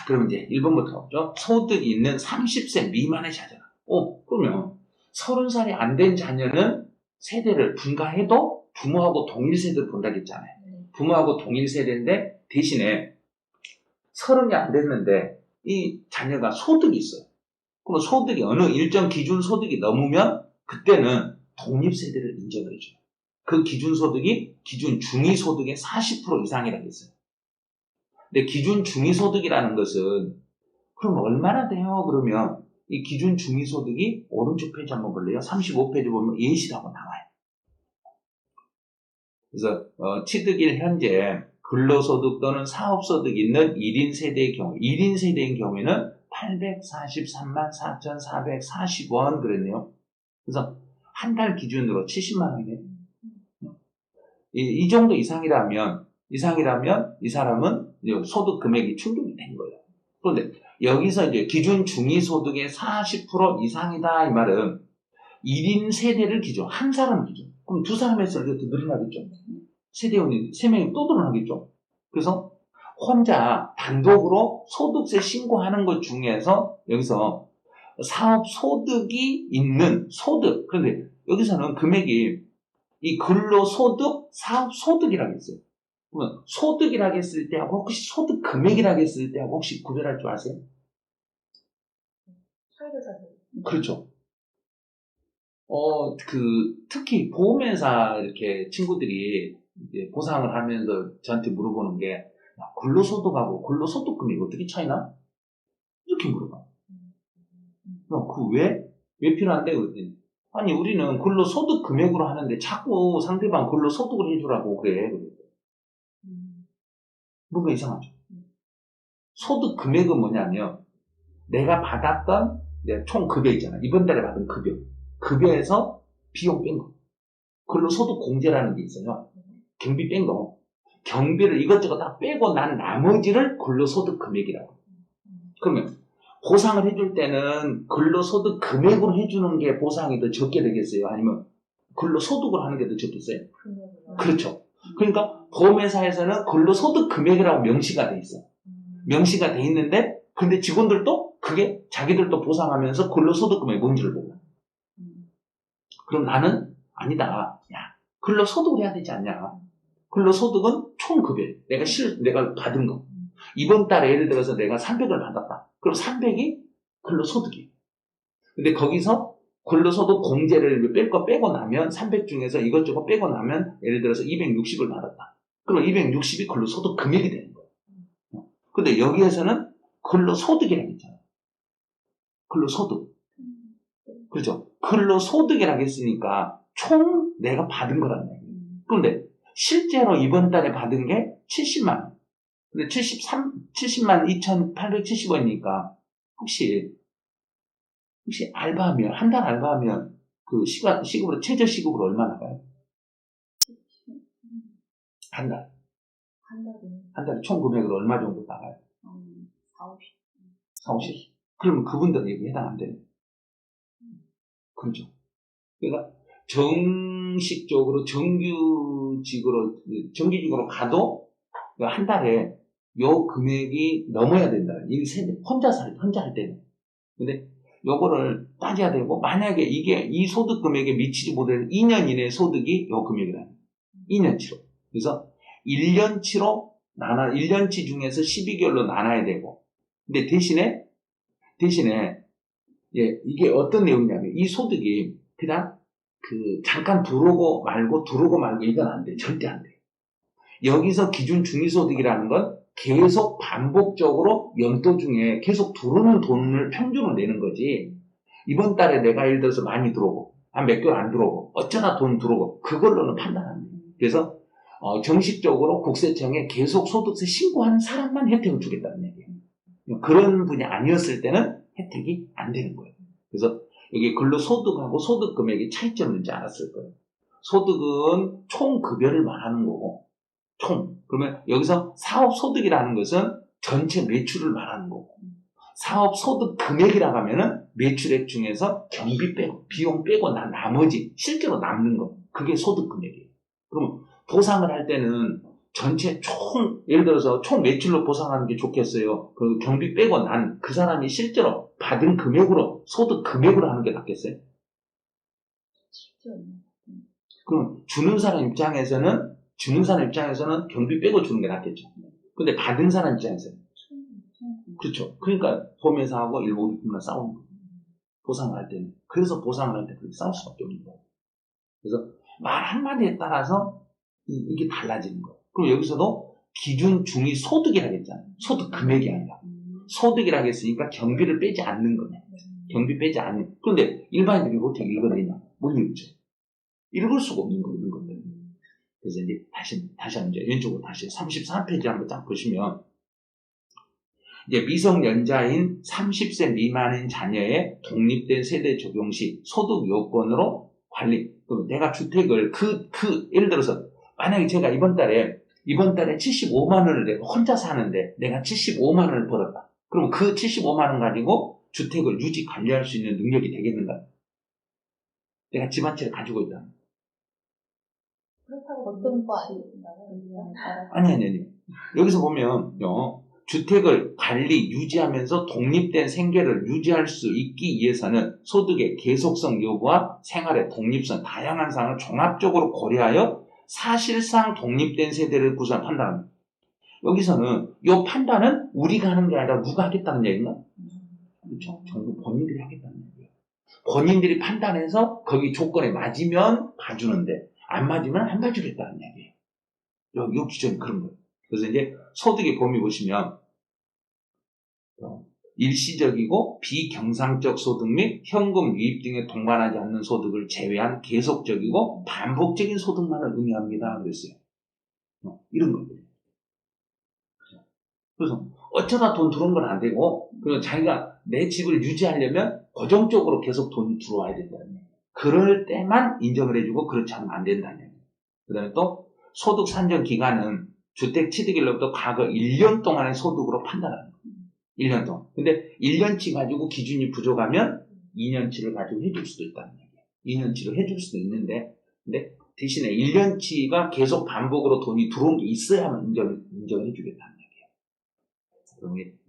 자, 그러면 이제 1번부터 가보죠. 소득이 있는 30세 미만의 자녀라. 그러면 30살이 안 된 자녀는 세대를 분가해도 부모하고 동일 세대를 본다고 했잖아요. 부모하고 동일 세대인데 대신에 30이 안 됐는데 이 자녀가 소득이 있어요. 그럼 소득이 어느 일정 기준 소득이 넘으면 그때는 독립세대를 인정을 해줘요. 그 기준 소득이 기준 중위소득의 40% 이상이라고 했어요. 근데 기준 중위소득이라는 것은 그럼 얼마나 돼요? 그러면 이 기준 중위소득이 오른쪽 페이지 한번 볼래요? 35페이지 보면 예시라고 나와요. 그래서 취득일 현재 근로소득 또는 사업소득이 있는 1인 세대의 경우 1인 세대인 경우에는 843만 4,440원 그랬네요. 그래서 한 달 기준으로 70만 원이네요. 이 정도 이상이라면 이 사람은 소득 금액이 충족이 된 거예요. 그런데 여기서 이제 기준 중위소득의 40% 이상이다 이 말은 1인 세대를 기준, 한 사람 기준. 그럼 두 사람 했을 때 더 늘어나겠죠. 세대원이 3명이 또 늘어나겠죠. 그래서 혼자 단독으로 소득세 신고하는 것 중에서 여기서 사업 소득이 있는 소득. 그런데 여기서는 금액이 이 근로소득, 사업소득이라고 했어요. 그러면 소득이라고 했을 때하고 혹시 소득 금액이라고 했을 때하고 혹시 구별할 줄 아세요? 그렇죠. 특히 보험회사 이렇게 친구들이 이제 보상을 하면서 저한테 물어보는 게 근로소득하고 근로소득 금액이 어떻게 차이나? 이렇게 물어봐요. 왜 필요한데? 그랬더니 아니 우리는 근로소득 금액으로 하는데 자꾸 상대방 근로소득을 해주라고 그래. 뭔가 이상하죠. 소득 금액은 뭐냐면 내가 받았던 총 급여 있잖아. 이번 달에 받은 급여에서 비용 뺀 거. 근로소득 공제라는 게 있어요. 경비 뺀 거. 경비를 이것저것 다 빼고 난 나머지를 근로소득 금액이라고. 그러면 보상을 해줄 때는 근로소득 금액으로 해주는 게 보상이 더 적게 되겠어요? 아니면 근로소득으로 하는 게 더 적겠어요? 그렇죠. 그러니까 보험회사에서는 근로소득 금액이라고 명시가 돼 있어. 명시가 돼 있는데 근데 직원들도 그게 자기들도 보상하면서 근로소득 금액이 뭔지를 몰라. 그럼 나는 아니다. 야, 근로소득을 해야 되지 않냐. 근로소득은 총급여. 내가 받은 거. 이번 달에 예를 들어서 내가 300을 받았다. 그럼 300이 근로소득이에요. 근데 거기서 근로소득 공제를 뺄 거 빼고 나면 300 중에서 이것저것 빼고 나면 예를 들어서 260을 받았다. 그럼 260이 근로소득 금액이 되는 거예요. 근데 여기에서는 근로소득이라고 했잖아요. 근로소득. 그렇죠? 근로소득이라고 했으니까 총 내가 받은 거란 말이에요. 그런데 실제로 이번 달에 받은 게 70만 원. 근데 70만 2,870원이니까 혹시 알바하면 한 달 알바하면 그 시급으로 최저 시급으로 얼마 나가요? 한 달에 총 금액으로 얼마 정도 나가요? 4, 50. 그러면 그분들은 여기 해당 안 되는. 그렇죠. 그러니까 정식적으로 정규직으로 가도 한 달에 요 금액이 넘어야 된다. 이 세대 혼자 할 때는. 근데 요거를 따져야 되고 만약에 이 소득 금액에 미치지 못하는 2년 이내 소득이 요 금액이라는 2년치로. 그래서 1년치로 1년치 중에서 12개월로 나눠야 되고. 근데 대신에 이게 어떤 내용이냐면 이 소득이 그냥 잠깐 들어오고 말고 이건 안 돼. 절대 안 돼. 여기서 기준 중위소득이라는 건 계속 반복적으로 연도 중에 계속 들어오는 돈을 평균으로 내는 거지. 이번 달에 내가 예를 들어서 많이 들어오고 한 몇 개월 안 들어오고 어쩌다 돈 들어오고 그걸로는 판단 안 돼. 그래서 정식적으로 국세청에 계속 소득세 신고하는 사람만 혜택을 주겠다는 얘기예요. 그런 분이 아니었을 때는 혜택이 안 되는 거예요. 그래서 여기 근로소득하고 소득 금액이 차이점을 이제 알았을 거예요. 소득은 총 급여를 말하는 거고 그러면 여기서 사업소득이라는 것은 전체 매출을 말하는 거고 사업소득 금액이라고 하면은 매출액 중에서 경비 빼고 비용 빼고 나머지 실제로 남는 거 그게 소득 금액이에요. 그러면 보상을 할 때는 전체 예를 들어서 총 매출로 보상하는 게 좋겠어요. 그 경비 빼고 난 그 사람이 실제로 받은 금액으로, 소득 금액으로 하는 게 낫겠어요? 그럼 주는 사람 입장에서는 경비 빼고 주는 게 낫겠죠. 근데 받은 사람 입장에서는. 그렇죠. 그러니까 보험회사하고 일본이나 싸우는 거예요. 보상을 할 때는. 그래서 보상을 할 때 그렇게 싸울 수밖에 없는 거예요. 그래서 말 한마디에 따라서 이게 달라지는 거예요. 그리고 여기서도 기준 중위 소득이라고 했잖아요. 소득 금액이 아니라. 소득이라고 했으니까 경비를 빼지 않는 거네. 경비 빼지 않는. 그런데 일반인들이 어떻게 읽어내냐? 못 읽죠. 읽을 수가 없는 건데. 그래서 이제 다시 한번 이제 왼쪽으로 다시 34페이지 한번 딱 보시면, 이제 미성년자인 30세 미만인 자녀의 독립된 세대 적용 시 소득 요건으로 관리. 내가 주택을 예를 들어서 만약에 제가 이번 달에 75만 원을 내가 혼자 사는데 내가 75만 원을 벌었다. 그럼 그 75만 원 가지고 주택을 유지 관리할 수 있는 능력이 되겠는가? 내가 집 한 채를 가지고 있다. 그렇다고 어떤 거 아니겠나요? 아니. 여기서 보면요. 주택을 관리, 유지하면서 독립된 생계를 유지할 수 있기 위해서는 소득의 계속성 여부와 생활의 독립성, 다양한 사항을 종합적으로 고려하여 사실상 독립된 세대를 구성 판단합니다. 여기서는 이 판단은 우리가 하는 게 아니라 누가 하겠다는 얘기인가? 그렇죠. 전부 본인들이 하겠다는 얘기예요. 본인들이 판단해서 거기 조건에 맞으면 봐주는데 안 맞으면 안 봐주겠다는 얘기예요. 이 기준이 그런 거예요. 그래서 이제 소득의 범위 보시면 일시적이고 비경상적 소득 및 현금 유입 등에 동반하지 않는 소득을 제외한 계속적이고 반복적인 소득만을 의미합니다. 그랬어요. 이런 것들. 그래서 어쩌다 돈 들어온 건 안 되고, 그리고 자기가 내 집을 유지하려면 고정적으로 계속 돈이 들어와야 된다는 얘기예요. 그럴 때만 인정을 해주고 그렇지 않으면 안 된다는 얘기예요. 그 다음에 또 소득 산정 기간은 주택 취득일로부터 과거 1년 동안의 소득으로 판단하는 거예요. 1년 동안. 근데 1년치 가지고 기준이 부족하면 2년치를 가지고 해줄 수도 있다는 얘기예요. 2년치로 해줄 수도 있는데, 근데 대신에 1년치가 계속 반복으로 돈이 들어온 게 있어야만 인정을 해주겠다는 얘기예요.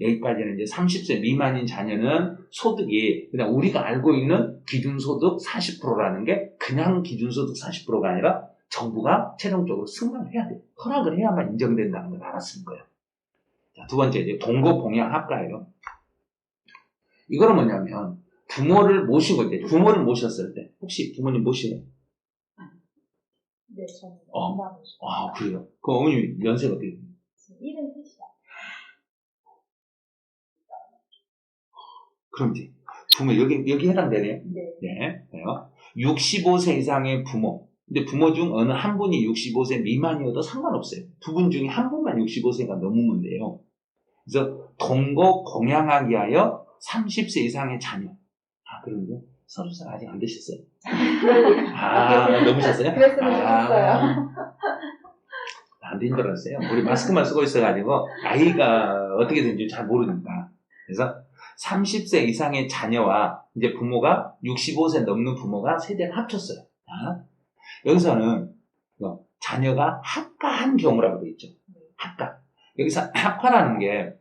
여기까지는 이제 30세 미만인 자녀는 소득이 그냥 우리가 알고 있는 기준소득 40%라는 게 그냥 기준소득 40%가 아니라 정부가 최종적으로 승낙을 해야 돼요. 허락을 해야만 인정된다는 걸 알았을 거예요. 자, 두 번째, 이제 동거봉양 합가예요. 이거는 뭐냐면, 부모를 모셨을 때, 혹시 부모님 모시나요? 네, 저는 엄마 모시고. 그래요? 그 어머님 연세가 어떻게 돼요? 73이요. 그럼 이제, 부모, 여기 해당되네요? 네. 65세 이상의 부모. 근데 부모 중 어느 한 분이 65세 미만이어도 상관없어요. 두 분 중에 한 분만 65세가 넘으면 돼요. 그래서 동거 공양하기 위하여 30세 이상의 자녀. 그런데 30살 아직 안 되셨어요? 넘으셨어요? 그랬으면 좋겠어요. 안 된 줄 알았어요. 우리 마스크만 쓰고 있어가지고 나이가 어떻게 되는지 잘 모르니까. 그래서 30세 이상의 자녀와 이제 부모가 65세 넘는 부모가 세대를 합쳤어요. 여기서는 자녀가 합가한 경우라고 되어 있죠. 합가. 여기서 합가라는 게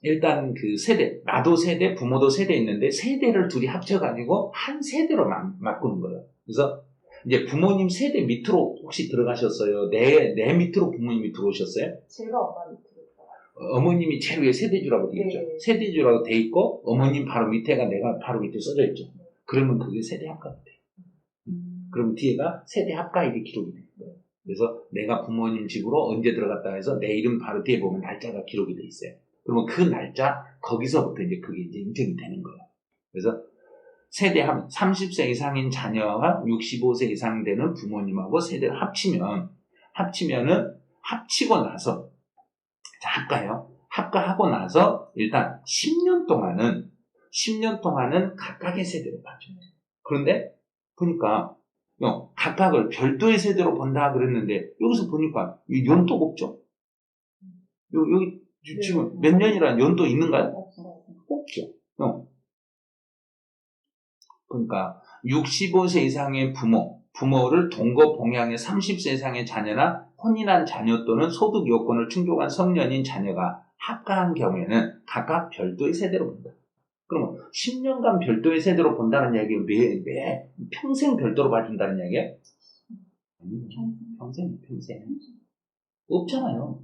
일단 세대, 나도 세대, 부모도 세대 있는데 세대를 둘이 합쳐가지고 한 세대로 바꾸는 거예요. 그래서 이제 부모님 세대 밑으로 혹시 들어가셨어요? 내 밑으로 부모님이 들어오셨어요? 제가 엄마 밑으로 들어가요. 어머님이 제일 위에 세대주라고 되어 있죠. 네. 세대주라고 되어 있고 어머님 바로 밑에가 내가 바로 밑에 써져 있죠. 그러면 그게 세대 합가가 돼요. 그럼 뒤에가 세대 합가 이렇게 기록이 돼요. 그래서 내가 부모님 집으로 언제 들어갔다 해서 내 이름 바로 뒤에 보면 날짜가 기록이 돼 있어요. 그러면 그 날짜 거기서부터 이제 그게 이제 인정이 되는 거예요. 그래서 세대하면 30세 이상인 자녀와 65세 이상 되는 부모님하고 세대를 합치면은 합치고 나서 합가요. 합가하고 나서 일단 10년 동안은 각각의 세대로 봐줘요. 그런데 보니까 각각을 별도의 세대로 본다 그랬는데 여기서 보니까 이 연도가 없죠. 여기 지금 몇 년이라는 연도 있는가요? 없죠. 그러니까 65세 이상의 부모를 동거 봉양의 30세 이상의 자녀나 혼인한 자녀 또는 소득 요건을 충족한 성년인 자녀가 합가한 경우에는 각각 별도의 세대로 본다. 그러면 10년간 별도의 세대로 본다는 이야기는 매 평생 별도로 봐준다는 이야기예요? 평생. 없잖아요.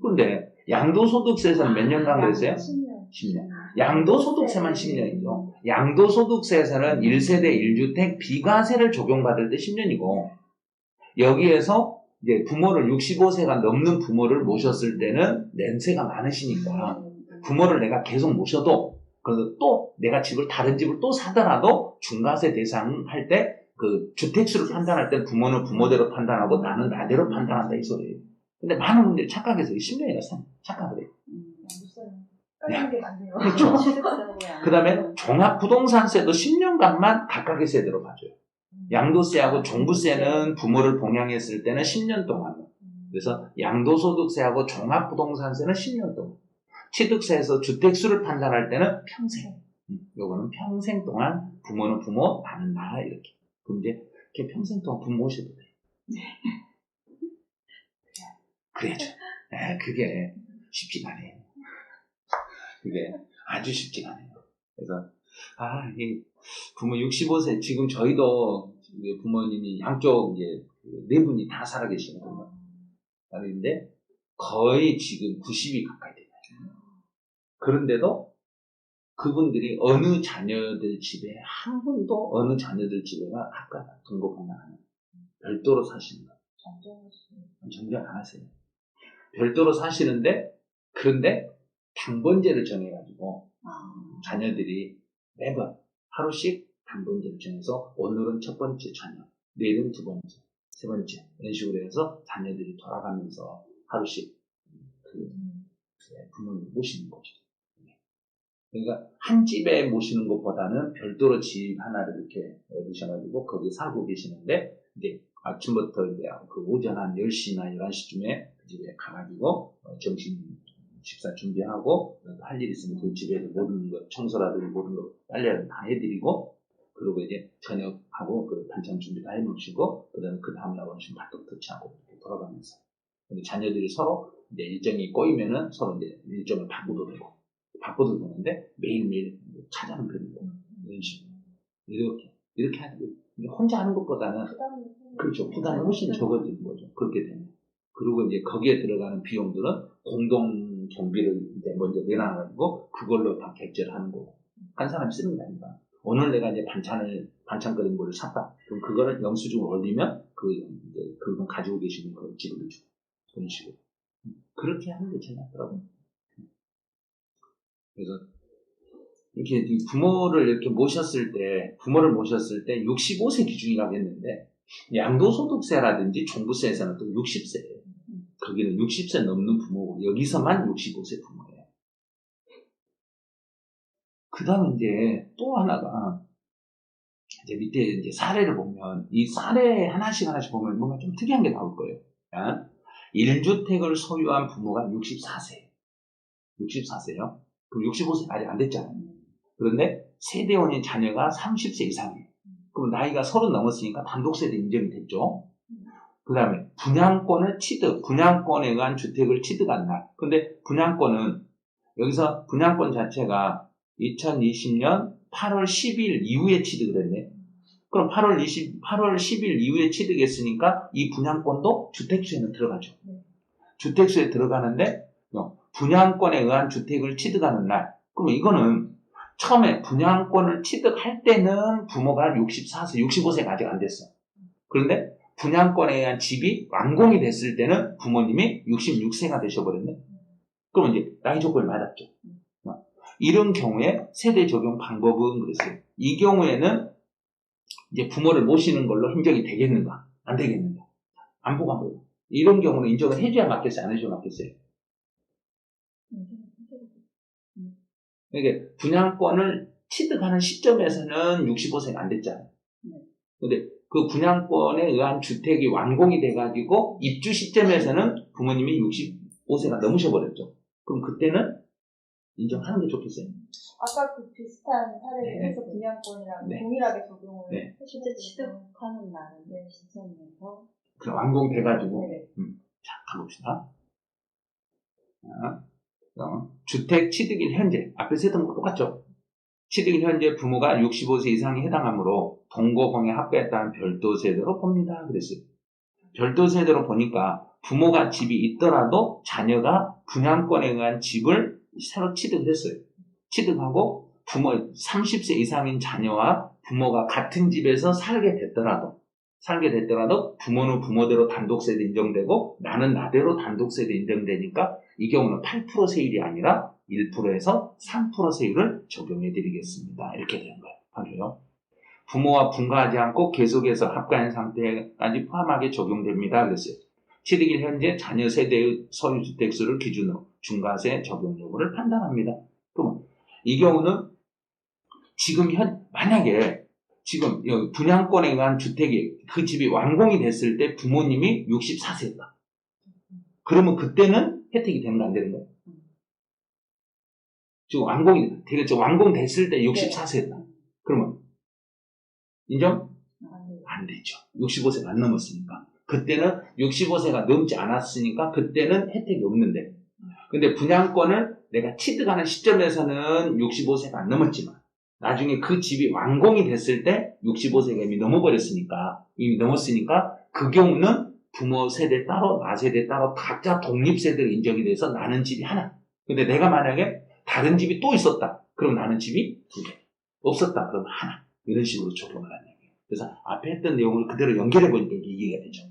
그런데 양도소득세에서는 몇 년간 그랬어요? 10년. 양도소득세만 10년이죠. 양도소득세에서는 1세대 1주택 비과세를 적용받을 때 10년이고, 여기에서 이제 부모를 65세가 넘는 부모를 모셨을 때는 연세가 많으시니까 부모를 내가 계속 모셔도, 그래서 또 내가 다른 집을 또 사더라도 중과세 대상할 때 그 주택수를 판단할 때 부모는 부모대로 판단하고 나는 나대로 판단한다 이 소리예요. 근데 많은 분들이 착각해서 10년이나 착각을 해요. 깔리는 게 많네요. 그렇죠. 그 다음에 종합부동산세도 10년간만 각각의 세대로 봐줘요. 양도세하고 종부세는 부모를 봉양했을 때는 10년 동안. 그래서 양도소득세하고 종합부동산세는 10년 동안. 취득세에서 주택수를 판단할 때는 평생. 요거는 평생 동안 부모는 부모, 나는 나 이렇게. 그럼 이제 이렇게 평생 동안 부모 모셔도 돼요. 그래야죠. 그게 쉽지가 않아요. 그게 아주 쉽지가 않아요. 그래서 이 부모 65세 지금 저희도 부모님이 양쪽 이제 네 분이 다 살아계시거든요. 그런데 거의 지금 90이 가까이 돼요. 그런데도 그분들이 어느 자녀들 집에 한 분도 어느 자녀들 집에가 아까 등록하면 안 해요. 별도로 사시는 거예요. 정정 안 하세요. 별도로 사시는데 그런데 당번제를 정해가지고 자녀들이 매번 하루씩 당번제를 정해서 오늘은 첫 번째 자녀, 내일은 두 번째, 세 번째 이런 식으로 해서 자녀들이 돌아가면서 하루씩 부모님 모시는 거죠. 그러니까 한 집에 모시는 것보다는 별도로 집 하나를 이렇게 얻으셔가지고 거기 살고 계시는데 이제 아침부터 이제 그 오전 한 10시나 11시쯤에 그 집에 가가지고 점심 식사 준비하고 할 일 있으면 그 집에서 모든 것 청소라든지 모든 것 빨래를 다 해드리고 그리고 이제 저녁하고 그 반찬 준비 다 해놓으시고 그다음에 그 다음날 오시면 밥도 터치하고 이렇게 돌아가면서 근데 자녀들이 서로 이제 일정이 꼬이면은 서로 이제 일정을 바꾸도 되고 바꿔도 되는데 매일매일 찾아는 되는 거 이런 식으로 이렇게 하는 거 혼자 하는 것보다는 그렇죠 부담이 훨씬 적어지는 거죠. 그렇게 되면 그리고 이제 거기에 들어가는 비용들은 공동 경비를 이제 먼저 내놔가지고 그걸로 다 결제를 하는 거고 한 사람이 쓰는 게 아니라 오늘 내가 이제 반찬 끓인 거를 샀다. 그럼 그거를 영수증을 올리면 그돈 가지고 계시는 걸 지급해 주고 그런 식으로 그렇게 하는 게 제일 낫더라고요. 그래서 이렇게 부모를 이렇게 모셨을 때 65세 기준이라고 했는데 양도소득세라든지 종부세에서는 또 60세예요. 거기는 60세 넘는 부모고 여기서만 65세 부모예요. 그 다음에 이제 또 하나가 이제 밑에 이제 사례를 보면 이 사례 하나씩 보면 뭔가 좀 특이한 게 나올 거예요. 1주택을 소유한 부모가 64세예요. 64세요. 그럼 65세 아직 안 됐잖아요. 그런데 세대원인 자녀가 30세 이상이에요. 그럼 나이가 30 넘었으니까 단독세대 인정이 됐죠. 그 다음에 분양권에 의한 주택을 취득한 날. 근데 분양권은 여기서 분양권 자체가 2020년 8월 10일 이후에 취득을 했네. 그럼 8월 10일 이후에 취득했으니까 이 분양권도 주택수에는 들어가죠. 주택수에 들어가는데 분양권에 의한 주택을 취득하는 날. 그럼 이거는 처음에 분양권을 취득할 때는 부모가 65세가 아직 안 됐어. 그런데 분양권에 의한 집이 완공이 됐을 때는 부모님이 66세가 되셔버렸네. 그럼 이제 나이 조건을 맞았죠. 이런 경우에 세대 적용 방법은 그랬어요. 이 경우에는 이제 부모를 모시는 걸로 인정이 되겠는가? 안 되겠는가? 안 보고. 이런 경우는 인정을 해줘야 맞겠어요? 안 해줘야 맞겠어요? 그러니까 분양권을 취득하는 시점에서는 65세가 안 됐잖아요. 근데 그 분양권에 의한 주택이 완공이 돼가지고 입주 시점에서는 부모님이 65세가 넘으셔버렸죠. 그럼 그때는 인정하는 게 좋겠어요. 아까 그 비슷한 사례를 해서 분양권이랑 동일하게 적용을 실제 취득하는 날은 시점에서 그럼 완공돼가지고. 네. 자, 가봅시다. 자, 주택 취득일 현재. 앞에서 했던 거 똑같죠? 취득일 현재 부모가 65세 이상에 해당하므로 동거공에 합계했다는 별도 세대로 봅니다. 그랬어요. 별도 세대로 보니까 부모가 집이 있더라도 자녀가 분양권에 의한 집을 새로 취득을 했어요. 취득하고 부모 30세 이상인 자녀와 부모가 같은 집에서 살게 됐더라도 부모는 부모대로 단독세대 인정되고 나는 나대로 단독세대 인정되니까 이 경우는 8% 세율이 아니라 1%에서 3% 세율을 적용해 드리겠습니다. 이렇게 되는 거예요. 봐줘요. 부모와 분가하지 않고 계속해서 합가한 상태까지 포함하게 적용됩니다. 그랬어요. 취득일 현재 자녀 세대의 소유주택수를 기준으로 중과세 적용 여부를 판단합니다. 그러면 이 경우는 지금 만약에 지금 분양권에 의한 주택이 그 집이 완공이 됐을 때 부모님이 64세였다. 그러면 그때는 혜택이 되는 거 안 되는 거예요? 지금 완공됐을 때 64세였다. 그러면 인정? 안 되죠. 65세가 안 넘었으니까. 그때는 65세가 넘지 않았으니까 그때는 혜택이 없는데. 근데 분양권을 내가 취득하는 시점에서는 65세가 안 넘었지만 나중에 그 집이 완공이 됐을 때 65세가 이미 넘었으니까 그 경우는 부모 세대 따로 나 세대 따로 각자 독립세대로 인정이 돼서 나는 집이 하나. 근데 내가 만약에 다른 집이 또 있었다. 그럼 나는 집이 두 개. 없었다. 그럼 하나. 이런 식으로 적용을 하는 얘기예요. 그래서 앞에 했던 내용을 그대로 연결해 보니까 이게 이해가 되죠.